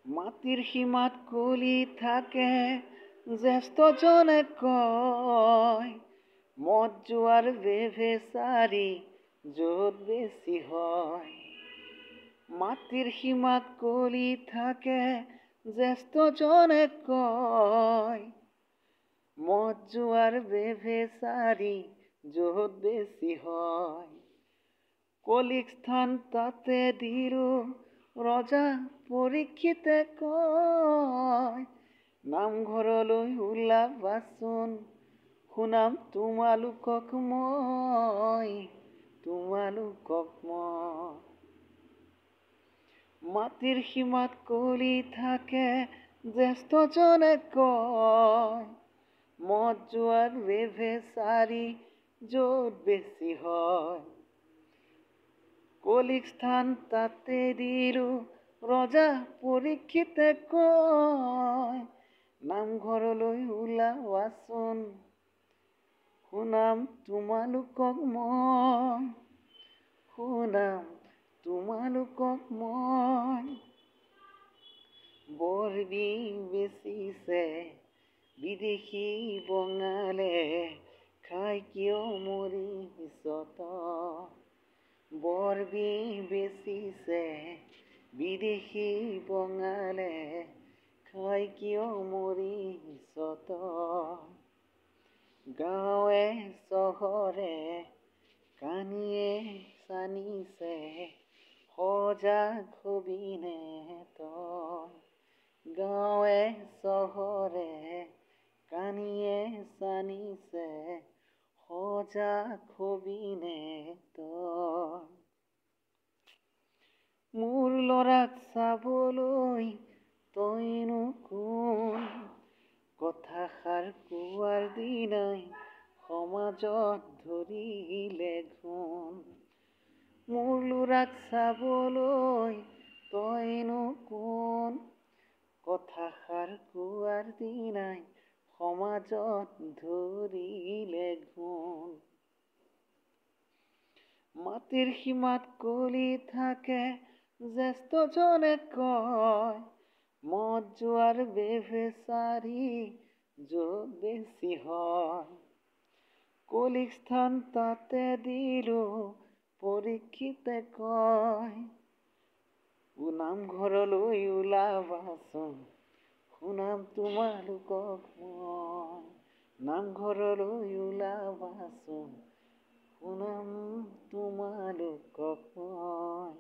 মাটিৰ সীমাত কলি থাকে জ্যেষ্ঠজনে কয় মদ জোৱাৰ বেভেচাৰি য'ত বেছি হয়। মাটিৰ সীমাত কলি থাকে জ্যেষ্ঠজনে কয় মদ জোৱাৰ বেভেচাৰি য'ত বেছি হয়। কলিক স্থান তাতে দিলো ৰজা পৰীক্ষিতে কয় নামঘৰলৈ ওলাবাচোন শুনাম তোমালোকক মই মাটিৰ সীমাত কলি থাকে জ্যেষ্ঠজনে কয় মদ জোৱাৰ বেভেচাৰি য'ত বেছি হয়। কলিক স্থান তাতে দিলো ৰজা পৰীক্ষিতে কয় নামঘৰলৈ ওলাবাচোন শুনাম তোমালোকক মই বৰবি বেচিছে বিদেশী বঙালে খাই কিয় মৰিছত। বৰবি বেচিছে বিদেশী বঙালে খাই কিয় মৰিছত। গাঁৱে চহৰে কানিয়ে চানিছে সজাগ হবিনে তই। গাঁৱে চহৰে কানিয়ে চানিছে সজাগ হবিনে তই। মোৰ ল'ৰাক চাবলৈ তইনো কোন কথাষাৰ কোৱাৰ দিনাই সমাজত ধৰিলে ঘোন। মোৰ ল'ৰাক চাবলৈ তইনো কোন কথাষাৰ কোৱাৰ দিনাই সমাজত ধৰিলে ঘোন। মাটিৰ সীমাত কলি থাকে জ্যেষ্ঠজনে কয় মদ জোৱাৰ বেভেচাৰি য'ত বেছি হয়। কলিক স্থান তাতে দিলো পৰীক্ষিতে কয় নামঘৰলৈ ওলাবাচোন শুনাম তোমালোকক মই। নামঘৰলৈ ওলাবাচোন শুনাম তোমালোকক মই।